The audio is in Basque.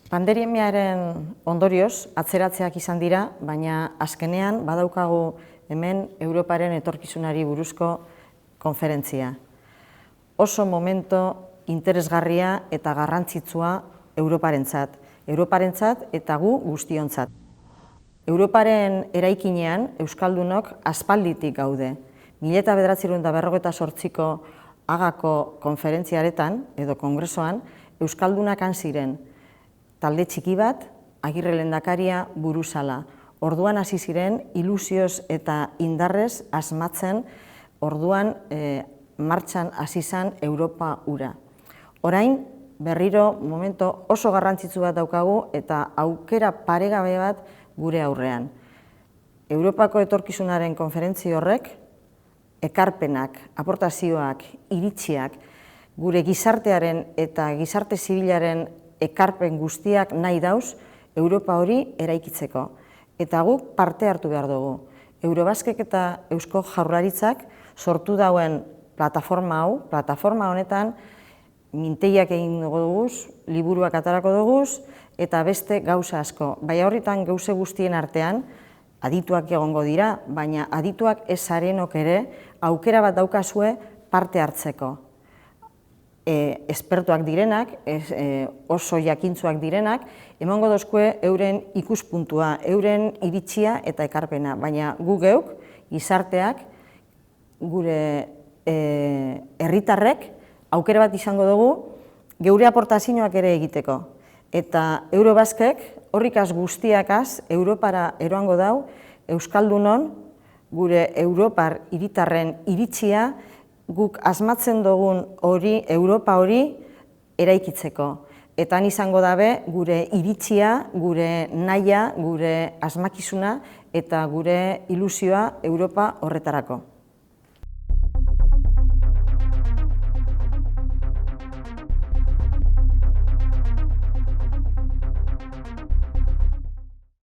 Pandemiaren ondorioz atzeratzeak izan dira, baina azkenean badaukagu hemen Europaren etorkizunari buruzko konferentzia. Oso momento interesgarria eta garrantzitsua Europarentzat eta gu guztiontzat. Europaren eraikinean euskaldunok aspalditik gaude. 1958ko Hagako konferentziaretan edo kongresoan euskaldunak han ziren. Talde txiki bat, Agirre lehendakaria buruzala. Orduan hasi ziren ilusioz eta indarrez asmatzen, orduan martxan hasi zen Europa hura. Orain berriro momento oso garrantzitsu bat daukagu eta aukera paregabe bat gure aurrean. Europako etorkizunaren konferentzia horrek ekarpenak, aportazioak, iritziak, gure gizartearen eta gizarte zibilaren ekarpen guztiak nahi dauz Europa hori eraikitzeko. Eta guk parte hartu behar dugu. Eurobaskek eta Eusko Jaurlaritzak sortu dauen plataforma hau, plataforma honetan mintegiak egin duguz, liburuak atarako duguz, eta beste gauza asko. Baina horretan gauze guztien artean, adituak egongo dira, baina adituak ez zarenok ere aukera bat daukazue parte hartzeko. Espertuak direnak, oso jakintzuak direnak, emango dozkue euren ikuspuntua, euren iritzia eta ekarpena, baina gu geuk, gizarteak, gure herritarrek, aukera bat izango dugu, geure aportazioak ere egiteko. Eta Eurobaskek, horrikaz guztiakaz, Europara eroango dau, euskaldunon, gure Europar hiritarren iritzia, guk asmatzen dugun hori, Europa hori, eraikitzeko. Eta han izango dabe gure iritzia, gure nahia, gure asmakizuna eta gure ilusioa Europa horretarako.